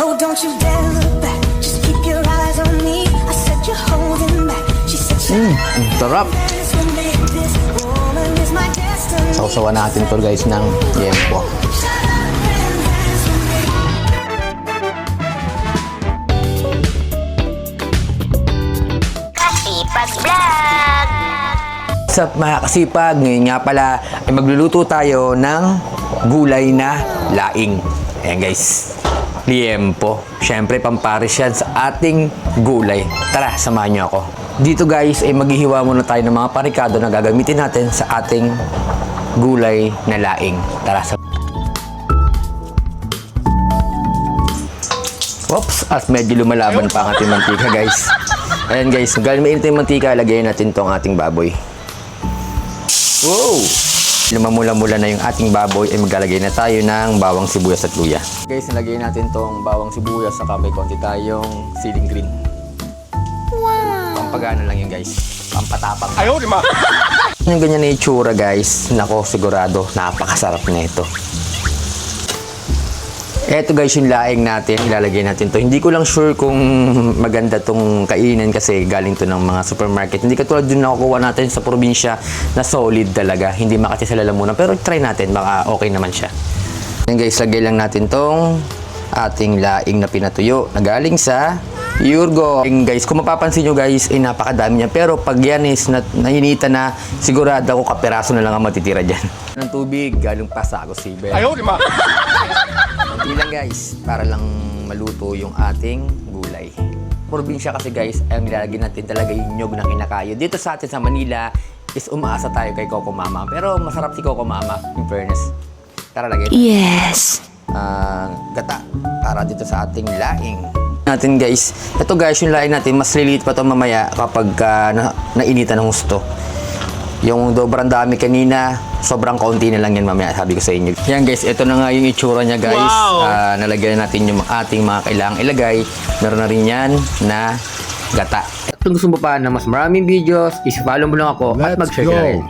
Oh, don't you dare look back. Just keep your eyes on me. I said you're holding back. She said Sarap. this woman is my destiny. Sausawan natin to guys ng yempo. Kasipag Vlog! Sa mga kasipag, ngayon nga pala ay magluluto tayo ng gulay na laing. Ayan guys, liempo. Siyempre, pamparis yan sa ating gulay. Tara, samahan niyo ako. Dito guys, ay maghihiwa muna tayo ng mga parikado na gagamitin natin sa ating gulay na laing. Tara, Oops, at medyo lumalaban pa ang ating mantika guys. Ayan guys, galing mainit yung mantika, lagayin natin tong ating baboy. Wow! Lumamula-mula na yung ating baboy, ay maglalagay na tayo ng bawang sibuyas at luya. Guys, nalagay natin tong bawang sibuyas, saka may konti tayong siling green. Wow! Pampagana lang yun guys. Pampatapang. Ayaw, di ma! Yung ganyan na itsura guys, nako sigurado, napakasarap na ito. Eto guys yung laing natin, ilalagay natin to. Hindi ko lang sure kung maganda tong kainin kasi galing to ng mga supermarket. Hindi katulad yung nakukuha natin sa probinsya na solid talaga. Hindi makati sa lalamunan. Pero try natin, baka okay naman siya. Yan guys, lagay lang natin tong ating laing na pinatuyo na galing sa Yurgo. And guys, kung mapapansin nyo guys, ay napakadami niya. Pero pag yan is nainita na, sigurado ako kaperaso na lang ang matitira dyan. Ng tubig, galing pa sa Agosibe. Ayaw, di ma! Ilang guys, para lang maluto yung ating gulay. Probinsya kasi guys, ang nilalagay natin talaga yung nyog na kinakayo. Dito sa atin sa Manila, is umaasa tayo kay Coco Mama. Pero masarap si Coco Mama, in fairness. Tara, lagay. Yes! Gata, para dito sa ating laing. Natin guys, ito guys, yung laing natin, mas liliit pa ito mamaya kapag nainitan ng gusto. Yung sobrang dami kanina, sobrang kaunti na lang yan mamaya, sabi ko sa inyo. Yan guys, ito na nga yung itsura niya guys. Wow! Nalagyan natin yung ating mga kailangang ilagay. Meron na rin yan na gata. At kung gusto mo pa ng mas maraming videos, is follow mo lang ako at mag-share ka rin.